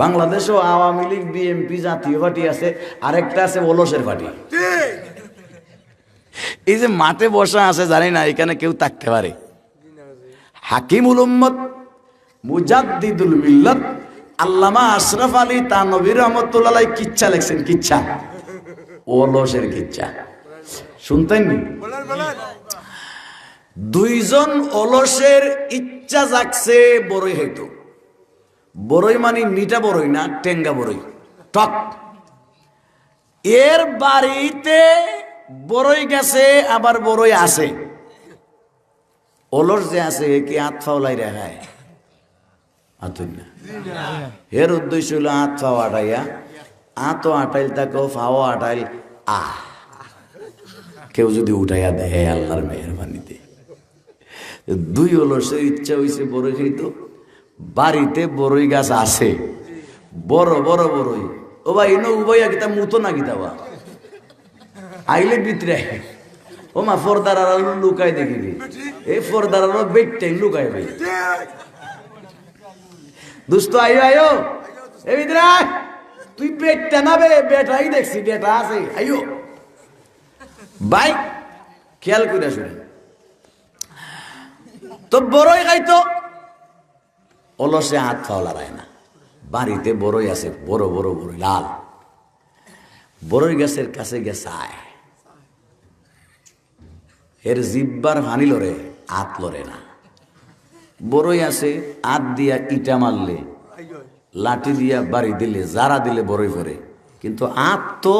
বাংলাদেশও আওয়ামী লীগ বিএনপি জাতীয় পার্টি আছে, আরেকটা আছে ওলসের পার্টি। এই যে মাঠে বসা আছে জানি না এখানে কেউ থাকতে পারে। হাকিমুল উম্মত মুজাদ্দিদুল মিল্লাত আল্লামা আশরাফ আলী থানভী রহমাতুল্লাহ আলাইহি কিচ্ছা লেখছেন, কিচ্ছা, ওলসের কিচ্ছা শুনতেন? দুইজন অলসের ইচ্ছা জাগছে বড়ই হইতো। বড়ই মানে মিঠা বড়ই না, টেঙ্গা বড়ই, টক। এর বাড়িতে বড়ই গেছে, আবার বড়ই আছে। অলস যে আছে কি হাত ফাওলাই রেখায় আতুন না। এর উদ্দেশ্য হলো হাত ফাও আটাইয়া, হাতও আটাইল তাকেও ফাও আটাইল। কেউ যদি উঠাইয়া দেয় আল্লাহর মেহরবানিতে। দুই অলসের ইচ্ছা হয়েছে বড়ই খাইতো। বাড়িতে বড়ই গাছ আছে, বড় বড় বড়ই। ও ভাই ইনো উবাইয়া কিতা মুতো না কিতা বা আইলে ভিতরে ও মা ফরদার লুকাই দেখিবি, এই ফরদার বেটটাই লুকাই ভাই। দুস্ত আইও আইও এ ভিতরে তুই বেটটা না বে, বেটাই দেখছি, বেটা আছে আইও ভাই। খেয়াল করে শুনে তো বড়ই খাইতো, অলসে হাত খাওয়া লড়ায় না। বাড়িতে বড়ই আছে, বড় বড় বড়ই লাল। বড়ই গাছের কাছে গেছায়, এর জিব্বার হানি লড়ে, হাত লড়ে না। বড়ই আছে, হাত দিয়া ইটা মারলে, লাঠি দিয়া বাড়ি দিলে, যারা দিলে বড়ই পরে, কিন্তু হাত তো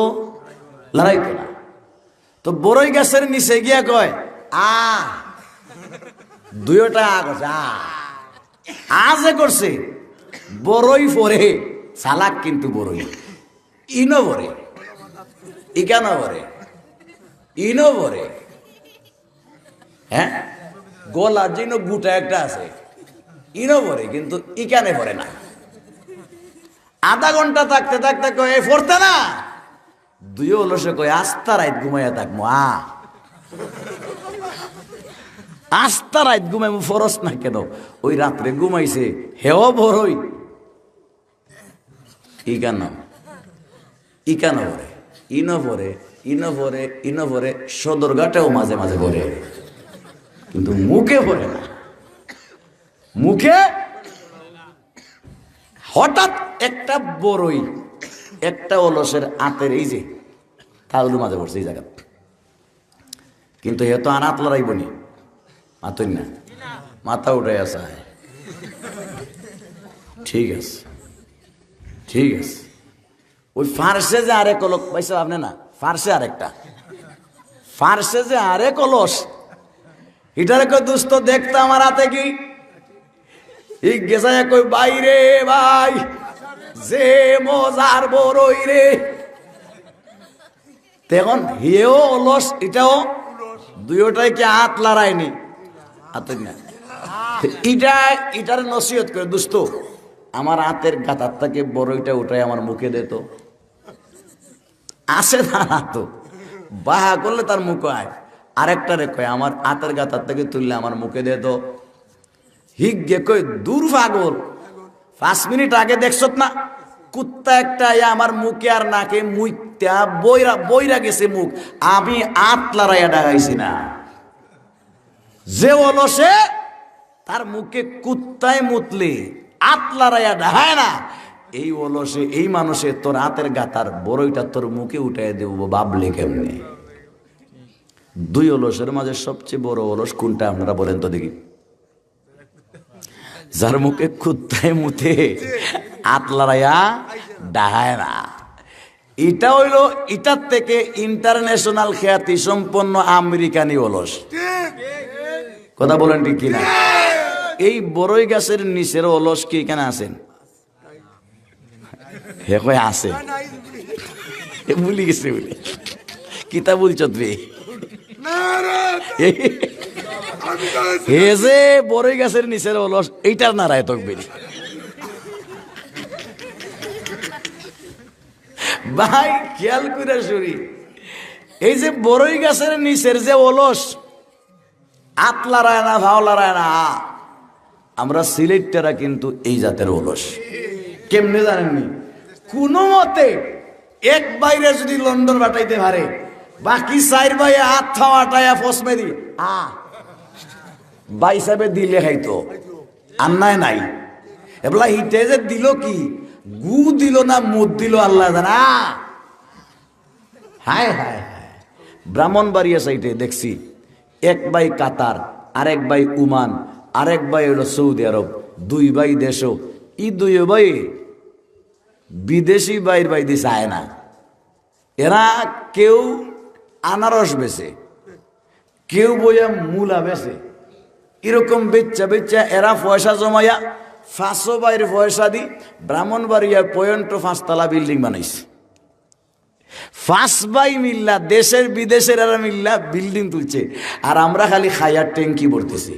লড়াইতো না। তো বড়ই গাছের নিচে গিয়া কয় দুইটা করছে আজে করছে। বড়ই পরে চালাক, কিন্তু বড়ই ইনো ভরে, ইকানো ভরে, ইনো ভরে। হ্যাঁ, গলা যেন গুটা একটা আছে, ইনো ভরে, কিন্তু ইকানে ভরে না। আধা ঘন্টা থাকতে থাকতে কয় ফরতে না। দুই অলসে কয় আস্তা রাত ঘুমাইয়া থাকবো। আস্তা রাত ঘুমাই ফরস না কেন? ওই রাত্রে ঘুমাইছে, হেও বড়ই ইকানো ইকানো ভরে, ইনো ভরে, ইনো ভরে, ইনো ভরে। সদরঘাটেও মাঝে মাঝে ভরে, কিন্তু মুখে ভরে না। মুখে হঠাৎ একটা বড়ই একটা অলসের আতের এই যে তাহলে মাঝে পড়ছে এই জায়গা, কিন্তু এ তো আনাত লড়াইব নি, মাতই না, মাথা উঠে আসা। ঠিক আছে, ঠিক আছে। ওই ফার্সে যে আরেক অলস পাইছে আপনি না, ফার্সে আরেকটা, ফার্সে যে আরেক অলস, এটারে কই দুস্থ দেখতে আমার হাতে কি গেছে কই বাইরে ভাই যে মজার বড়ই রে। তখন হেও অলস এটাও দুইটাই কি হাত লড়ায়নি, না। এটা এটার নসিহত করে দুস্থ আমার হাতের গাতার থেকে বড়ইটা উঠাই আমার মুখে দে তো। আসে না তো বাহা করলে তার মুখ আয়। আরেকটা রে কয় আমার হাতের গাতার থেকে তুললে আমার মুখে দে তো। হিগ গে কই দূর পাগল, 5 মিনিট আগে দেখছত না কুত্তা একটা আমার মুখে আর নাকে মুইতা বইরা বইরা গেছে মুখ, আমি হাত লড়াইয়া ডাকাইছি না। যে অলসে তার মুখে কুত্তায় মুতলে হাত লড়াইয়া ডাহায় না, এই অলসে এই মানুষে তোর হাতের গাতার বড়ইটা তোর মুখে উঠাই দেব ভাবলে কেমনে? দুই অলসের মাঝে সবচেয়ে বড় অলস কোনটা আপনারা বলেন তো দেখি? যার মুখে কুত্তায় মুতে হাত লড়াইয়া ডাহায় না। এটা হইল এটার থেকে ইন্টারন্যাশনাল খ্যাতি সম্পন্ন আমেরিকানি অলস। কথা বলেন ঠিক কিনা? এই বড়ই গাছের নিচের অলস কি এখানে আছেন? হে কয় আছে, ভুলি গেছে বলে কিতা বলছ তুই? হে যে বড়ই গাছের নিচের অলস এইটার নারায় তকবির ভাই খেয়াল করে শুনি। এই যে বড়ই গাছের নিচের যে অলস হাত লড়ায় না, ভাও লড়ায় না, আমরা সিলেটটারা কিন্তু এই জাতের অলস। কেমনে জানেননি? কোনো মতে এক বাইরে যদি লন্ডন বাটাইতে পারে, বাকি 4 ভাই হাত থাওয়াটায়া ফসমে দি ভাই সাহেবে দিলে খাইতো আন্নায় নাই। এবলা হিটে যে দিল কি গু দিল না মুদ দিল আল্লাহ জানা। হায় হায় হায়, ব্রাহ্মণবাড়িয়া সাইডে দেখছি এক ভাই কাতার, আরেক ভাই ওমান, আরেক ভাই হলো সৌদি আরব, 2 ভাই দেশও। ই 2 ভাই বিদেশি বাইর বাইদি চায় না। এরা কেউ আনারস বেছে, কেউ বইয়া মূলা বেছে, এরকম বেচ্চা বেচ্চা এরা পয়সা জমাইয়া 500 বাইর পয়সা দি ব্রাহ্মণবাড়িয়া পয়েন্ট 5 তলা বিল্ডিং বানাইছে। 5 ভাই মিল্লা দেশের বিদেশের এরা মিল্লা বিল্ডিং তুলছে, আর আমরা খালি খাইয়ার ট্যাঙ্কি ভরতেছি।